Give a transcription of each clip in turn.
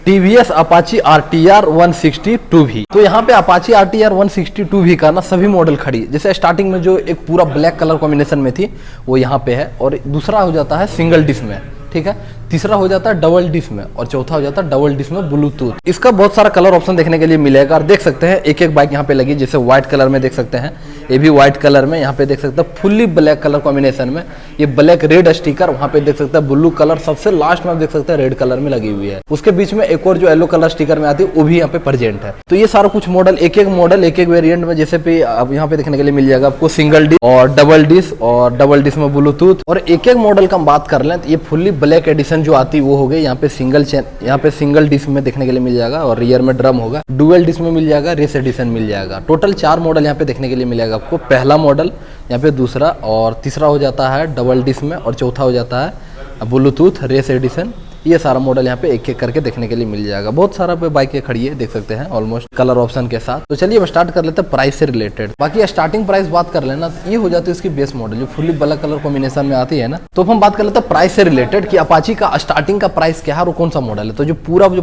TVS Apache RTR 160 तो यहाँ पे अपाची RTR 160 का ना सभी मॉडल खड़ी है। जैसे स्टार्टिंग में जो एक पूरा ब्लैक कलर कॉम्बिनेशन में थी वो यहाँ पे है, और दूसरा हो जाता है सिंगल डिस्क में, ठीक है, तीसरा हो जाता है डबल डिस्क में, और चौथा हो जाता है डबल डिस्क में ब्लूटूथ। इसका बहुत सारा कलर ऑप्शन देखने के लिए मिलेगा, और देख सकते हैं एक एक बाइक यहाँ पे लगी। जैसे व्हाइट कलर में देख सकते हैं, ये भी व्हाइट कलर में, यहाँ पे देख सकते हैं फुल्ली ब्लैक कलर कॉम्बिनेशन में, ये ब्लैक रेड स्टिकर, वहाँ पे देख सकते हैं ब्लू कलर, सबसे लास्ट में आप देख सकते हैं रेड कलर में लगी हुई है। उसके बीच में एक और जो येलो कलर स्टिकर में आती है वो भी यहाँ पे प्रेजेंट है। तो ये सारा कुछ मॉडल एक एक वेरिएंट में जैसे पे अब यहाँ पे देखने के लिए मिल जाएगा आपको सिंगल डिस्क और डबल डिस्क में ब्लूटूथ। और एक मॉडल का हम बात कर लें तो ये फुल्ली ब्लैक एडिशन जो आती है वो हो गई। यहाँ पे सिंगल डिस्क में देखने के लिए मिल जाएगा, और रियर में ड्रम होगा। डुअल डिस्क में मिल जाएगा, रेस एडिशन मिल जाएगा। टोटल 4 मॉडल यहाँ पे देखने के लिए मिलेगा आपको। पहला मॉडल, यहाँ पे दूसरा, और तीसरा हो जाता है डबल डिस्क में, और चौथा हो जाता है ब्लूटूथ रेस एडिशन। ये सारा मॉडल यहाँ पे एक एक करके देखने के लिए मिल जाएगा। बहुत सारा पे बाइकें खड़ी है, देख सकते हैं ऑलमोस्ट कलर ऑप्शन के साथ। तो चलिए अब स्टार्ट कर लेते हैं प्राइस से रिलेटेड। बाकी स्टार्टिंग प्राइस बात कर लेना, ये हो जाती है इसकी बेस मॉडल जो फुली ब्लैक कलर कॉम्बिनेशन में आती है ना। तो हम बात कर लेते हैं प्राइस से रिलेटेड कि अपाची का स्टार्टिंग का प्राइस क्या है और कौन सा मॉडल है। तो जो पूरा जो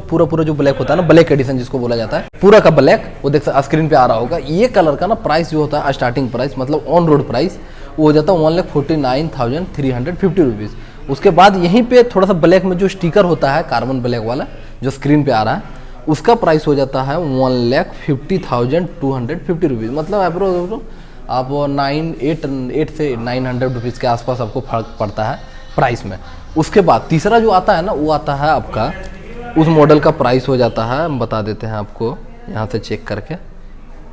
ब्लैक होता है ना, ब्लैक एडिशन जिसको बोला जाता है, पूरा का ब्लैक, वो देख स्क्रीन पे आ रहा होगा। ये कलर का ना प्राइस जो होता है स्टार्टिंग प्राइस, मतलब ऑन रोड प्राइस, वो हो जाता है 1,49,350 रुपीज़। उसके बाद यहीं पे थोड़ा सा ब्लैक में जो स्टिकर होता है कार्बन ब्लैक वाला जो स्क्रीन पे आ रहा है, उसका प्राइस हो जाता है 1,50,250 रुपीज़। मतलब अप्रोक्स आप 8 से 900 रुपीज़ के आसपास आपको फर्क पड़ता है प्राइस में। उसके बाद तीसरा जो आता है ना, वो आता है आपका उस मॉडल का प्राइस हो जाता है, हम बता देते हैं आपको यहाँ से चेक करके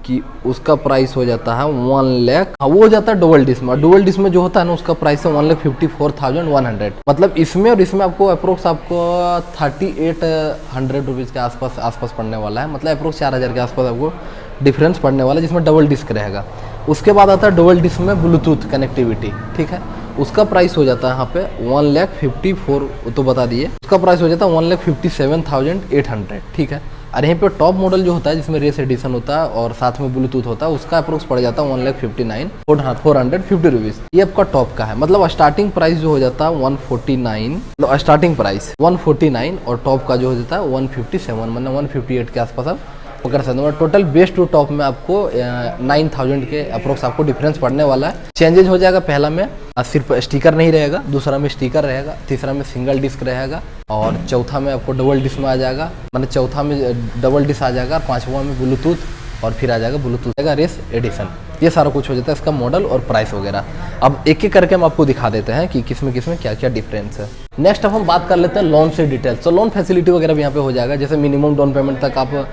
कि उसका प्राइस हो जाता है 1 लाख। वो हो जाता है डुअल डिस्क में। डुअल डिस्क में जो होता है ना, उसका प्राइस है 1,54,100। मतलब इसमें और इसमें आपको अप्रोक्स आपको 3,800 रुपीज़ के आसपास पड़ने वाला है। मतलब अप्रोक्स 4,000 के आसपास आपको डिफरेंस पड़ने वाला है, जिसमें डबल डिस्क रहेगा। उसके बाद आता है डुअल डिस्क में ब्लूटूथ कनेक्टिविटी, ठीक है, उसका प्राइस हो जाता है यहाँ पे 1,54,000, तो बता दिए। उसका प्राइस हो जाता है 1,57,800, ठीक है। और यहीं पे टॉप मॉडल जो होता है जिसमें रेस एडिशन होता है और साथ में ब्लूटूथ होता है, उसका अप्रोक्स पड़ जाता है 1,59,450 रुपीज़। ये आपका टॉप का है। मतलब स्टार्टिंग प्राइस जो हो जाता है 149, मतलब स्टार्टिंग प्राइस 149, और टॉप का जो हो जाता है 157, मतलब 158 के आसपास आप पकड़ सकते हैं। टोटल बेस टू टॉप में आपको 9,000 के अप्रोक्स आपको डिफरेंस पड़ने वाला है। चेंजेज हो जाएगा, पहला में सिर्फ स्टिकर नहीं रहेगा, दूसरा में स्टिकर रहेगा, तीसरा में सिंगल डिस्क रहेगा, और चौथा में आपको डबल डिस्क में आ जाएगा, मतलब चौथा में डबल डिस्क आ जाएगा, और पांचवा में ब्लूटूथ, और फिर आ जाएगा ब्लूटूथ रेस एडिशन। ये सारा कुछ हो जाता है इसका मॉडल और प्राइस वगैरह। अब एक एक करके हम आपको दिखा देते हैं कि किसमें क्या क्या डिफरेंस है। नेक्स्ट अब हम बात कर लेते हैं लोन से डिटेल्स। तो लोन फैसिलिटी वगैरह भी यहाँ पे हो जाएगा। जैसे मिनिमम डाउन पेमेंट तक आप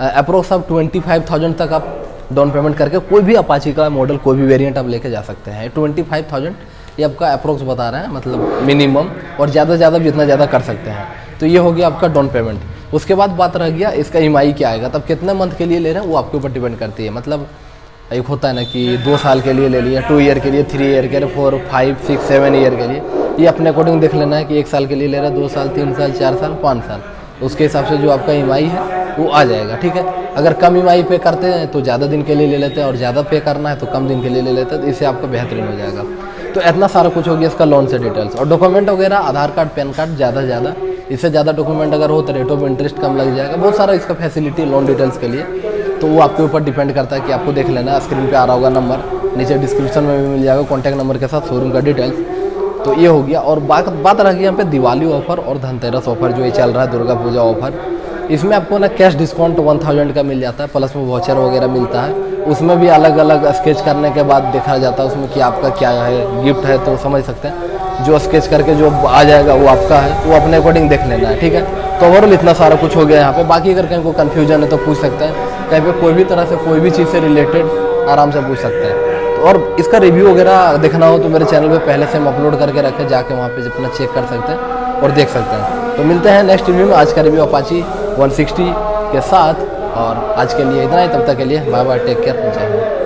अप्रोक्स आप 25,000 तक आप डाउन पेमेंट करके कोई भी अपाची का मॉडल, कोई भी वेरिएंट आप लेके जा सकते हैं। 25,000 ये आपका अप्रोक्स बता रहे हैं, मतलब मिनिमम, और ज़्यादा भी जितना ज़्यादा कर सकते हैं। तो ये हो गया आपका डाउन पेमेंट। उसके बाद बात रह गया इसका EMI क्या आएगा, तब कितने मंथ के लिए ले रहे हैं वो आपके ऊपर डिपेंड करती है। मतलब एक होता है ना कि 2 साल के लिए ले लिया, 2 ईयर के लिए, 3 ईयर के लिए, 4, 5, 6, 7 ईयर के लिए। ये अपने अकॉर्डिंग देख लेना है कि 1 साल के लिए ले रहा है, 2 साल, 3 साल, 4 साल, 5 साल, उसके हिसाब से जो आपका EMI है वो आ जाएगा, ठीक है। अगर कम EMI पे करते हैं तो ज़्यादा दिन के लिए ले लेते हैं, और ज़्यादा पे करना है तो कम दिन के लिए ले लेते हैं, तो इससे आपका बेहतरीन हो जाएगा। तो इतना सारा कुछ हो गया इसका लोन से डिटेल्स। और डॉक्यूमेंट वगैरह आधार कार्ड, पैन कार्ड, ज़्यादा से ज़्यादा, इससे ज़्यादा डॉक्यूमेंट अगर हो तो रेट ऑफ इंटरेस्ट कम लग जाएगा। बहुत सारा इसका फैसिलिटी लोन डिटेल्स के लिए, तो वो आपके ऊपर डिपेंड करता है कि आपको देख लेना है। स्क्रीन पे आ रहा होगा नंबर, नीचे डिस्क्रिप्शन में भी मिल जाएगा कॉन्टैक्ट नंबर के साथ शोरूम का डिटेल्स। तो ये हो गया। और बात रह गई यहाँ पे दिवाली ऑफर और धनतेरस ऑफर जो ये चल रहा है, दुर्गा पूजा ऑफर। इसमें आपको ना कैश डिस्काउंट 1,000 का मिल जाता है, प्लस में वाउचर वगैरह मिलता है। उसमें भी अलग अलग स्केच करने के बाद देखा जाता है उसमें कि आपका क्या है, गिफ्ट है, तो समझ सकते हैं। जो स्केच करके जो आ जाएगा वो आपका है, वो अपने अकॉर्डिंग देख लेना है, ठीक है। तो ओवरऑल इतना सारा कुछ हो गया यहाँ पे। बाकी अगर कहीं को कन्फ्यूजन है तो पूछ सकते हैं, कहीं पे कोई भी तरह से कोई भी चीज़ से रिलेटेड आराम से पूछ सकते हैं। और इसका रिव्यू वगैरह देखना हो तो मेरे चैनल पे पहले से हम अपलोड करके रखे, जाके वहाँ पे अपना चेक कर सकते हैं और देख सकते हैं। तो मिलते हैं नेक्स्ट रिव्यू में। आज का रिव्यू अपाची 160 के साथ, और आज के लिए इतना ही। तब तक के लिए बाय बाय, टेक केयर, जय हिंद।